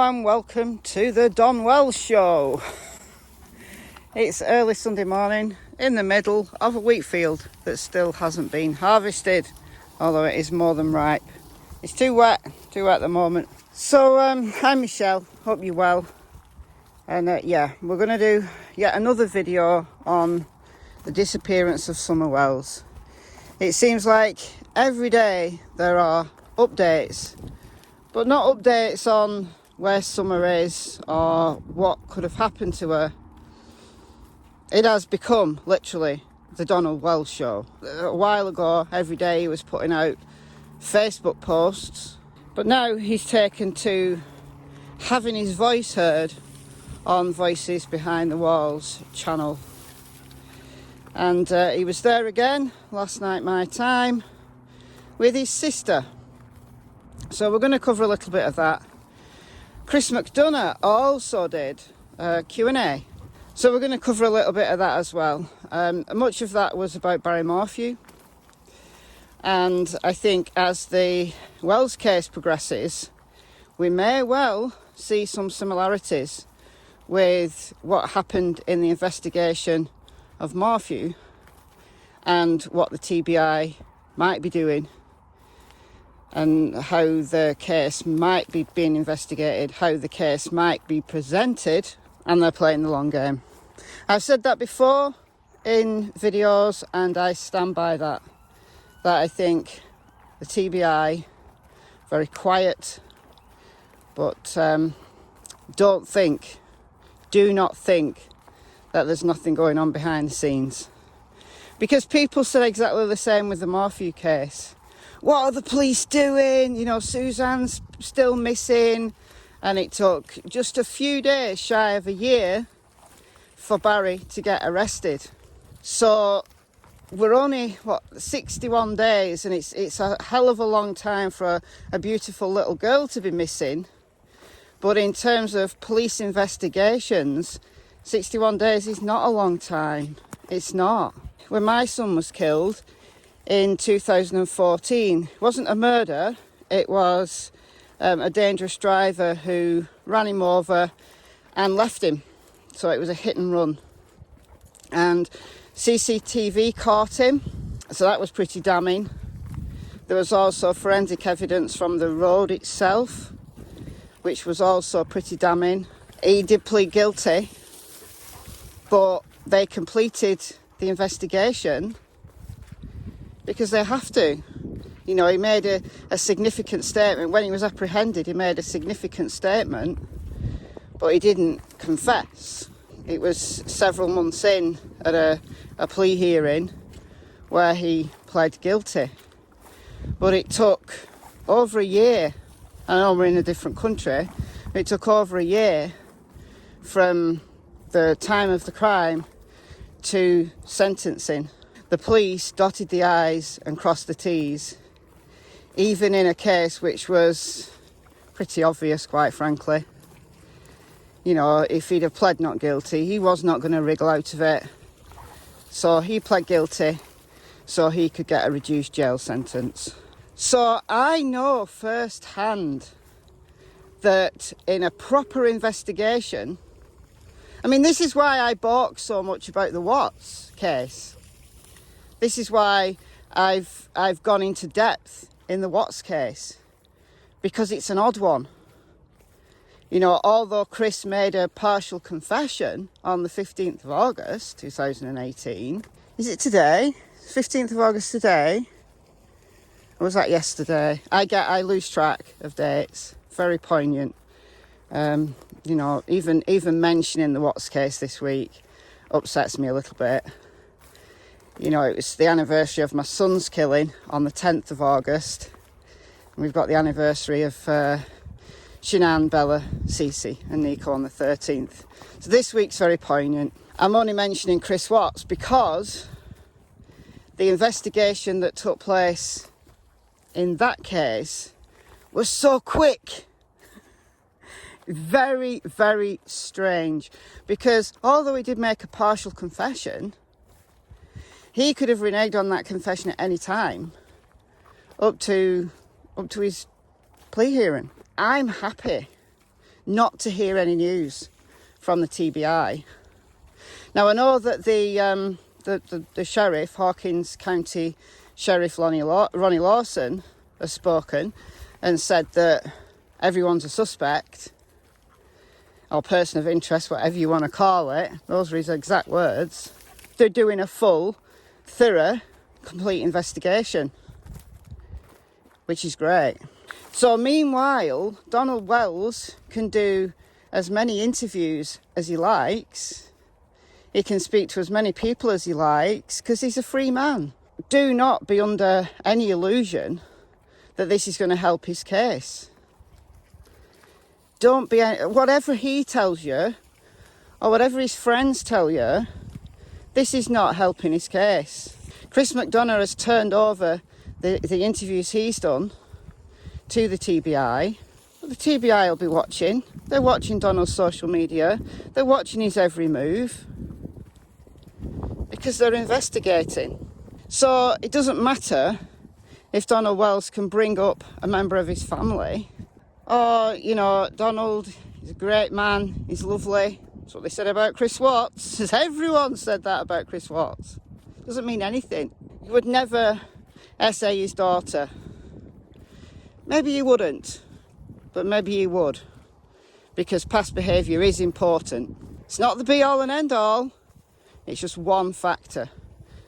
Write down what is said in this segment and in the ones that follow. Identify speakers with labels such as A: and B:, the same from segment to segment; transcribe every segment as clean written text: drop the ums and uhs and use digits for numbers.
A: and welcome to the Don Wells Show. It's early Sunday morning in the middle of a wheat field that still hasn't been harvested, although it is more than ripe. It's too wet at the moment. So I'm Michelle, hope you're well. And we're going to do yet another video on the disappearance of summer wells. It seems like every day there are updates, but not updates on where Summer is or what could have happened to her. It has become literally the Donald Wells Show. A while ago, every day he was putting out Facebook posts, but now he's taken to having his voice heard on Voices Behind the Walls channel. And he was there again last night my time with his sister. So we're going to cover a little bit of that. Chris McDonough also did Q&A. So we're going to cover a little bit of that as well. Much of that was about Barry Morphew. And I think as the Wells case progresses, we may well see some similarities with what happened in the investigation of Morphew and what the TBI might be doing, and how the case might be being investigated, how the case might be presented, and they're playing the long game. I've said that before in videos and I stand by that I think the TBI, very quiet, but do not think that there's nothing going on behind the scenes. Because people said exactly the same with the Morphew case. What are the police doing? You know, Suzanne's still missing. And it took just a few days, shy of a year, for Barry to get arrested. So we're only, 61 days, and it's a hell of a long time for a beautiful little girl to be missing. But in terms of police investigations, 61 days is not a long time. It's not. When my son was killed in 2014, it wasn't a murder, it was a dangerous driver who ran him over and left him. So it was a hit and run. And CCTV caught him, so that was pretty damning. There was also forensic evidence from the road itself, which was also pretty damning. He did plead guilty, but they completed the investigation because they have to. You know, he made a significant statement. When he was apprehended, he made a significant statement, but he didn't confess. It was several months in at a plea hearing where he pled guilty. But it took over a year. I know we're in a different country. It took over a year from the time of the crime to sentencing. The police dotted the I's and crossed the T's, even in a case which was pretty obvious, quite frankly. You know, if he'd have pled not guilty, he was not going to wriggle out of it. So he pled guilty so he could get a reduced jail sentence. So I know firsthand that in a proper investigation, I mean, this is why I balk so much about the Watts case. This is why I've gone into depth in the Watts case, because it's an odd one. You know, although Chris made a partial confession on the 15th of August 2018, is it today? 15th of August today? Or was that yesterday? I lose track of dates. Very poignant. You know, even mentioning the Watts case this week upsets me a little bit. You know, it was the anniversary of my son's killing on the 10th of August. And we've got the anniversary of Shanann, Bella, Cece and Nico on the 13th. So this week's very poignant. I'm only mentioning Chris Watts because the investigation that took place in that case was so quick. Very, very strange. Because although he did make a partial confession, he could have reneged on that confession at any time up to his plea hearing. I'm happy not to hear any news from the TBI. Now, I know that the sheriff, Hawkins County Sheriff Ronnie Lawson, has spoken and said that everyone's a suspect or person of interest, whatever you want to call it. Those are his exact words. They're doing a full, thorough, complete investigation, which is great. So meanwhile, Donald Wells can do as many interviews as he likes. He can speak to as many people as he likes because he's a free man. Do not be under any illusion that this is going to help his case. Don't be, whatever he tells you or whatever his friends tell you, this is not helping his case. Chris McDonough has turned over the interviews he's done to the TBI. But the TBI will be watching. They're watching Donald's social media. They're watching his every move because they're investigating. So it doesn't matter if Donald Wells can bring up a member of his family. Or, you know, Donald, he's a great man, he's lovely. That's what they said about Chris Watts. Everyone said that about Chris Watts. Doesn't mean anything. He would never essay his daughter. Maybe he wouldn't, but maybe he would. Because past behaviour is important. It's not the be-all and end-all. It's just one factor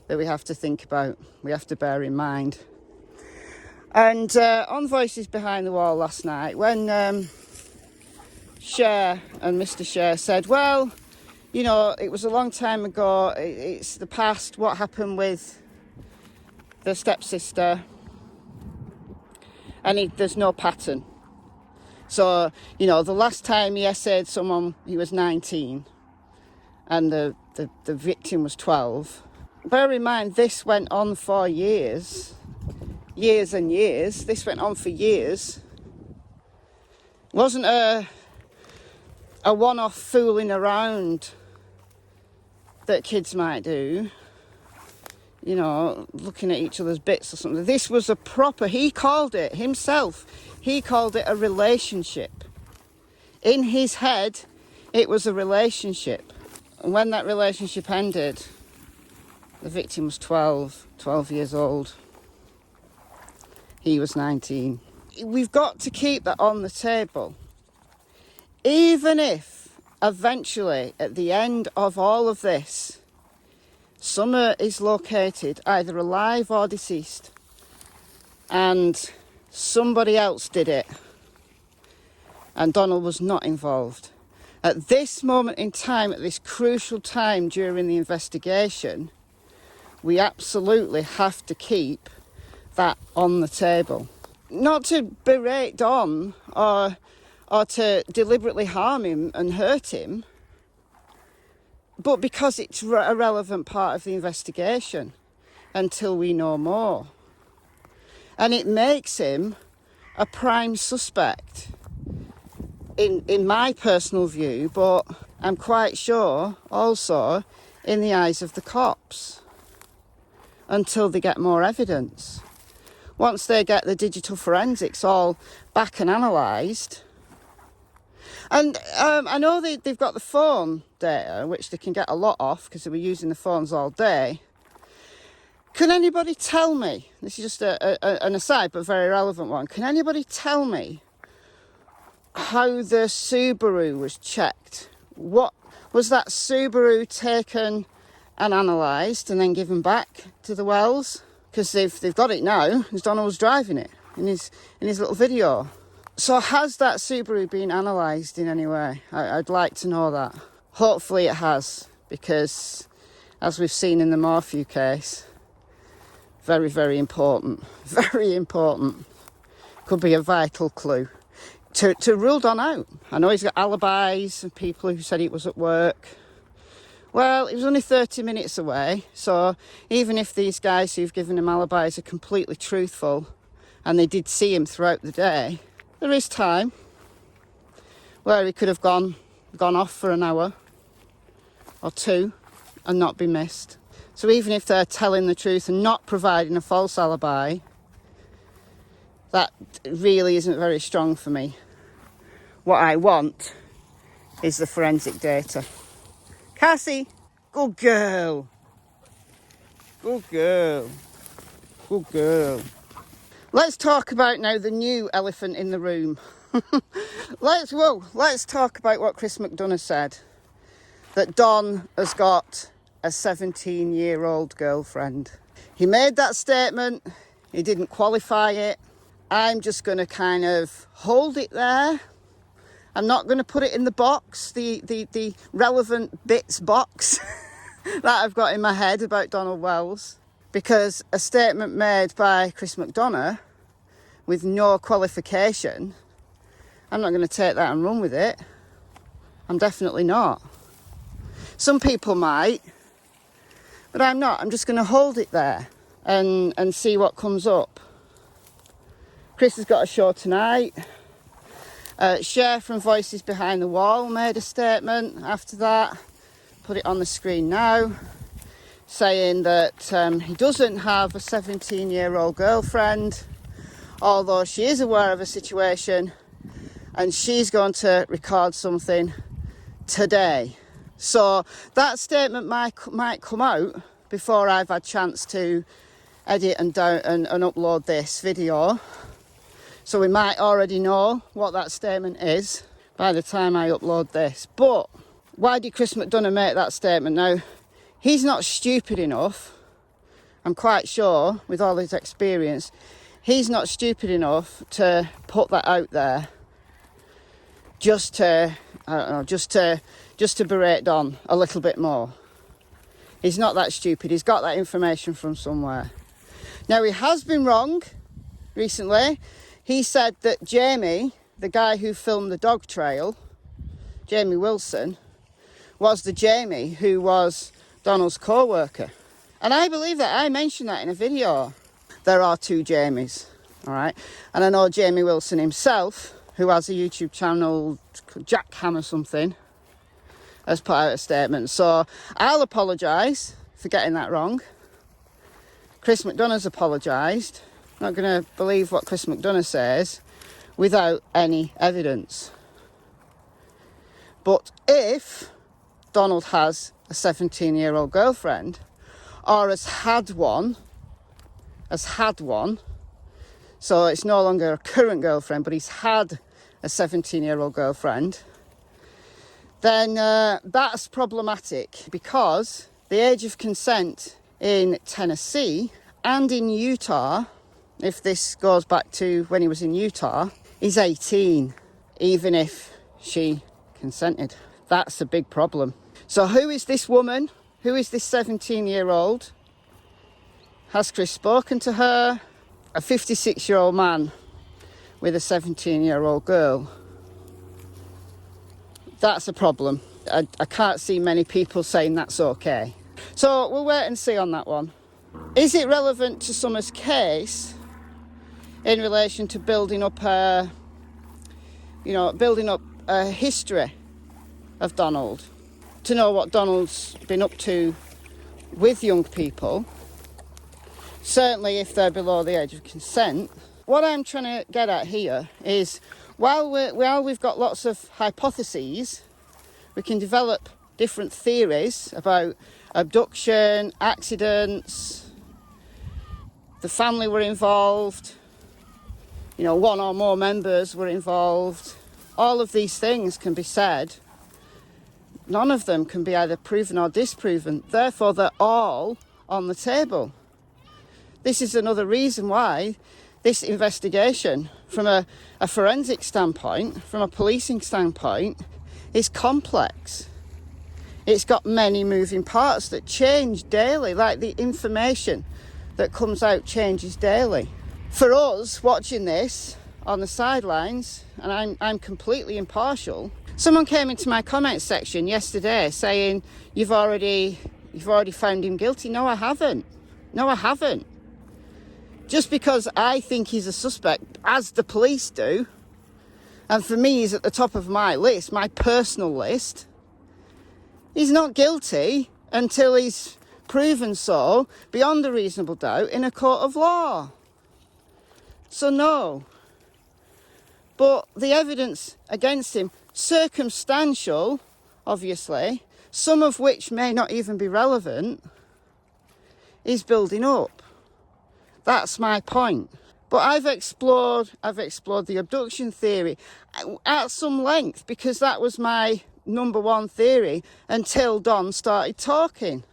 A: that we have to think about, we have to bear in mind. And on Voices Behind the Wall last night, when Cher and Mr. Cher said, well, you know, it was a long time ago, it's the past, what happened with the stepsister, and there's no pattern. So, you know, the last time he essayed someone, he was 19, and the victim was 12. Bear in mind, this went on for years and years. This went on for years. It wasn't a one-off fooling around that kids might do, you know, looking at each other's bits or something. This was a proper, he called it himself, he called it a relationship. In his head, it was a relationship. And when that relationship ended, the victim was 12 years old. He was 19. We've got to keep that on the table. Even if eventually, at the end of all of this, Summer is located either alive or deceased, and somebody else did it, and Donald was not involved. At this moment in time, at this crucial time during the investigation, we absolutely have to keep that on the table. Not to berate Don or to deliberately harm him and hurt him, but because it's a relevant part of the investigation until we know more. And it makes him a prime suspect in my personal view, but I'm quite sure also in the eyes of the cops until they get more evidence. Once they get the digital forensics all back and analysed. And I know they've got the phone data, which they can get a lot off because they were using the phones all day. Can anybody tell me, this is just an aside but very relevant one, can anybody tell me how the Subaru was checked? What was that Subaru taken and analysed and then given back to the Wells? Because they've got it now, because Donald was driving it in his little video. So has that Subaru been analysed in any way? I'd like to know that. Hopefully it has, because as we've seen in the Morphew case, very, very important. Very important. Could be a vital clue to rule Don out. I know he's got alibis and people who said he was at work. Well, it was only 30 minutes away, so even if these guys who've given him alibis are completely truthful and they did see him throughout the day, there is time where he could have gone off for an hour or two and not be missed. So even if they're telling the truth and not providing a false alibi, that really isn't very strong for me. What I want is the forensic data. Cassie, good girl. Good girl. Good girl. Let's talk about now the new elephant in the room. Let's talk about what Chris McDonough said. That Don has got a 17-year-old girlfriend. He made that statement. He didn't qualify it. I'm just going to kind of hold it there. I'm not going to put it in the box, the relevant bits box that I've got in my head about Donald Wells. Because a statement made by Chris McDonough with no qualification, I'm not going to take that and run with it. I'm definitely not. Some people might, but I'm not. I'm just going to hold it there and see what comes up. Chris has got a show tonight. Cher from Voices Behind the Wall made a statement after that. Put it on the screen now. Saying that he doesn't have a 17-year-old girlfriend, although she is aware of a situation and she's going to record something today. So that statement might come out before I've had a chance to edit and upload this video. So we might already know what that statement is by the time I upload this. But why did Chris McDonough make that statement? Now, he's not stupid enough, I'm quite sure, with all his experience, he's not stupid enough to put that out there just to berate Don a little bit more. He's not that stupid. He's got that information from somewhere. Now, he has been wrong recently. He said that Jamie, the guy who filmed the dog trail, Jamie Wilson, was the Jamie who was Donald's co-worker. And I believe that. I mentioned that in a video. There are two Jamies, all right? And I know Jamie Wilson himself, who has a YouTube channel, Jackham or something, has put out a statement. So I'll apologise for getting that wrong. Chris McDonough's apologised. I'm not going to believe what Chris McDonough says without any evidence. But if Donald has a 17-year-old girlfriend, or has had one, so it's no longer a current girlfriend, but he's had a 17-year-old girlfriend, then that's problematic, because the age of consent in Tennessee and in Utah, if this goes back to when he was in Utah, is 18, even if she consented. That's a big problem. So who is this woman? Who is this 17-year-old? Has Chris spoken to her? A 56-year-old man with a 17-year-old girl. That's a problem. I can't see many people saying that's okay. So we'll wait and see on that one. Is it relevant to Summer's case in relation to building up a history of Donald? To know what Donald's been up to with young people, certainly if they're below the age of consent. What I'm trying to get at here is, while we've got lots of hypotheses, we can develop different theories about abduction, accidents, the family were involved, one or more members were involved. All of these things can be said. None of them can be either proven or disproven. Therefore, they're all on the table. This is another reason why this investigation, from a forensic standpoint, from a policing standpoint, is complex. It's got many moving parts that change daily, like the information that comes out changes daily. For us watching this on the sidelines, and I'm completely impartial, someone came into my comments section yesterday saying, you've already found him guilty. No, I haven't. Just because I think he's a suspect, as the police do, and for me he's at the top of my list, my personal list, he's not guilty until he's proven so beyond a reasonable doubt in a court of law. So no. But the evidence against him, circumstantial, obviously, some of which may not even be relevant, is building up. That's my point. But I've explored the abduction theory at some length because that was my number one theory until Don started talking.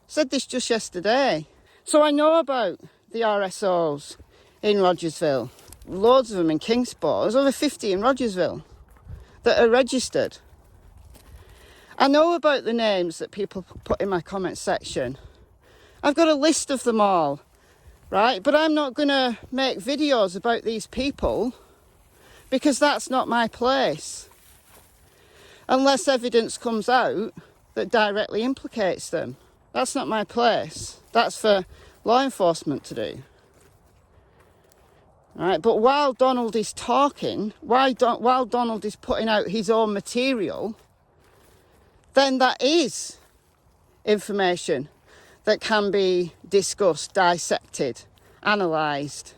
A: Said this just yesterday. So I know about the RSOs in Rogersville. Loads of them in Kingsport. There's over 50 in Rogersville that are registered. I know about the names that people put in my comment section. I've got a list of them all, right? But I'm not going to make videos about these people because that's not my place. Unless evidence comes out that directly implicates them. That's not my place. That's for law enforcement to do. Right? But while Donald is talking, while Donald is putting out his own material, then that is information that can be discussed, dissected, analysed.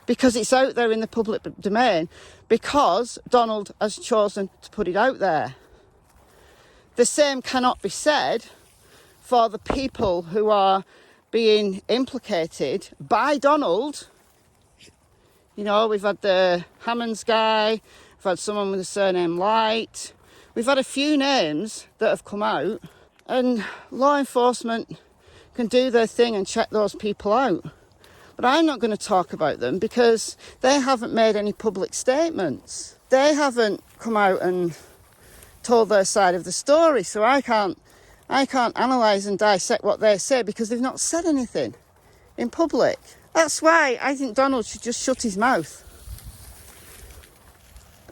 A: Because it's out there in the public domain, because Donald has chosen to put it out there. The same cannot be said for the people who are being implicated by Donald. You know, we've had the Hammonds guy, we've had someone with the surname Light. We've had a few names that have come out, and law enforcement can do their thing and check those people out. But I'm not going to talk about them because they haven't made any public statements. They haven't come out and told their side of the story, so I can't analyse and dissect what they say because they've not said anything in public. That's why I think Donald should just shut his mouth.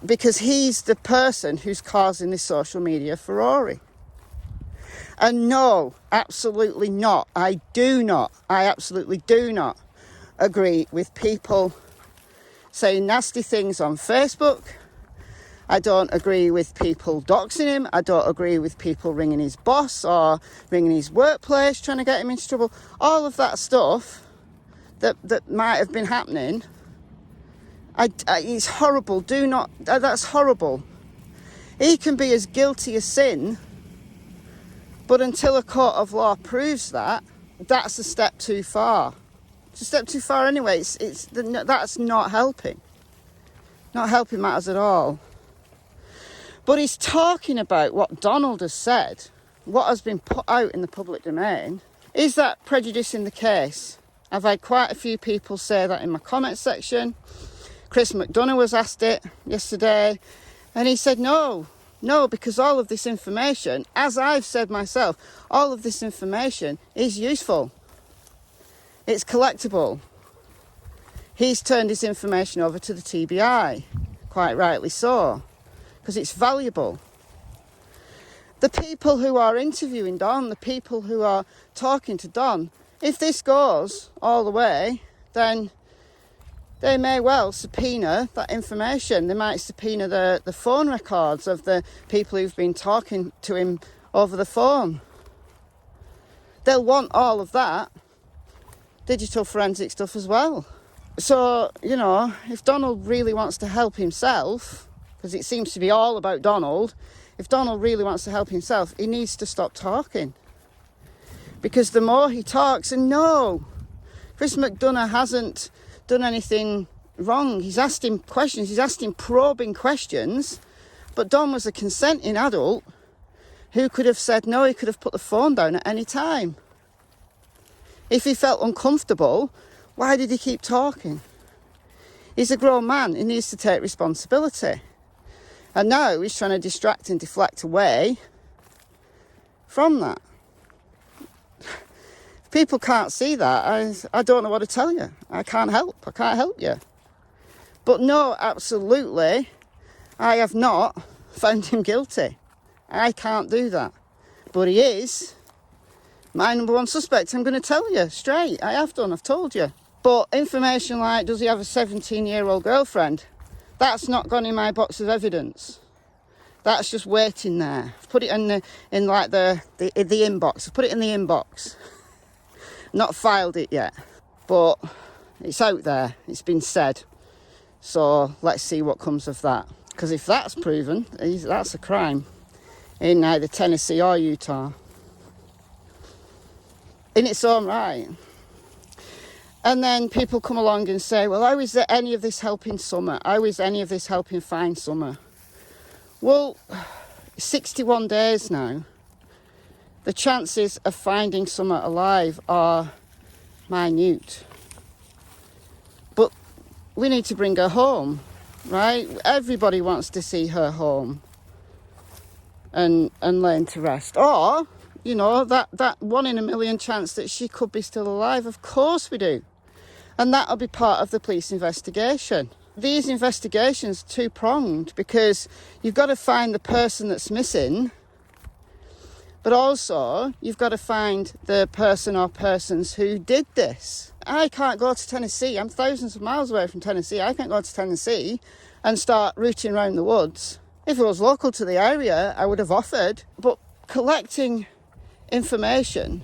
A: Because he's the person who's causing this social media furore. And no, absolutely not. I absolutely do not agree with people saying nasty things on Facebook. I don't agree with people doxing him. I don't agree with people ringing his boss or ringing his workplace, trying to get him into trouble. All of that stuff that might have been happening, it's horrible. That's horrible. He can be as guilty as sin, but until a court of law proves that, that's a step too far. It's a step too far anyway. That's not helping. Not helping matters at all. But he's talking about what Donald has said, what has been put out in the public domain. Is that prejudicing the case? I've had quite a few people say that in my comment section. Chris McDonough was asked it yesterday, and he said no, because all of this information, as I've said myself, all of this information is useful. It's collectible. He's turned his information over to the TBI, quite rightly so, because it's valuable. The people who are interviewing Don, the people who are talking to Don, if this goes all the way, then they may well subpoena that information. They might subpoena the phone records of the people who've been talking to him over the phone. They'll want all of that digital forensic stuff as well. So, you know, if Donald really wants to help himself, because it seems to be all about Donald, if Donald really wants to help himself, he needs to stop talking. Because the more he talks, and no, Chris McDonough hasn't done anything wrong. He's asked him questions, he's asked him probing questions, but Don was a consenting adult who could have said no, he could have put the phone down at any time. If he felt uncomfortable, why did he keep talking? He's a grown man, he needs to take responsibility. And now he's trying to distract and deflect away from that. If people can't see that, I don't know what to tell you. I can't help you. But no, absolutely, I have not found him guilty. I can't do that. But he is my number one suspect. I'm going to tell you straight. I have done, I've told you. But information like, does he have a 17-year-old girlfriend? That's not gone in my box of evidence. That's just waiting there. I've put it in the inbox. I've put it in the inbox. Not filed it yet. But it's out there. It's been said. So let's see what comes of that. Because if that's proven, that's a crime in either Tennessee or Utah, in its own right. And then people come along and say, well, how is there any of this helping Summer? How is any of this helping find Summer? Well, 61 days now. The chances of finding Summer alive are minute. But we need to bring her home, right? Everybody wants to see her home and learn to rest. Or, you know, that 1 in a million chance that she could be still alive. Of course we do. And that'll be part of the police investigation. These investigations are two-pronged because you've got to find the person that's missing, but also you've got to find the person or persons who did this. I can't go to Tennessee. I'm thousands of miles away from Tennessee. I can't go to Tennessee and start rooting around the woods. If it was local to the area, I would have offered. But collecting information,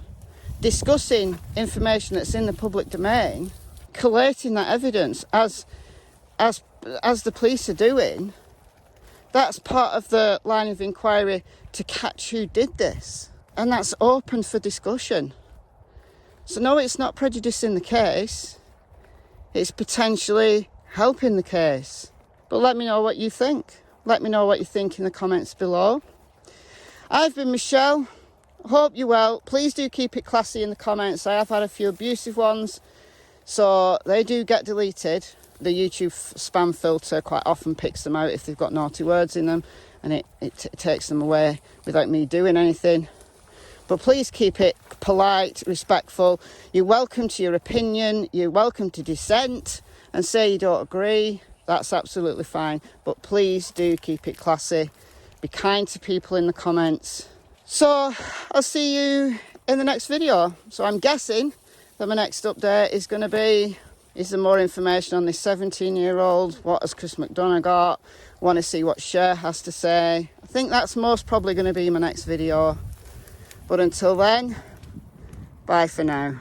A: discussing information that's in the public domain, collating that evidence as the police are doing, that's part of the line of inquiry to catch who did this. And that's open for discussion. So no, it's not prejudicing the case. It's potentially helping the case. But let me know what you think. Let me know what you think in the comments below. I've been Michelle. Hope you're well. Please do keep it classy in the comments. I have had a few abusive ones, so they do get deleted. The YouTube spam filter quite often picks them out if they've got naughty words in them, and it takes them away without me doing anything. But please keep it polite, respectful. You're welcome to your opinion. You're welcome to dissent and say you don't agree. That's absolutely fine. But please do keep it classy. Be kind to people in the comments. So I'll see you in the next video. So I'm guessing that my next update is going to be, is there more information on this 17-year-old? What has Chris McDonough got? Want to see what Cher has to say. I think that's most probably going to be my next video. But until then, bye for now.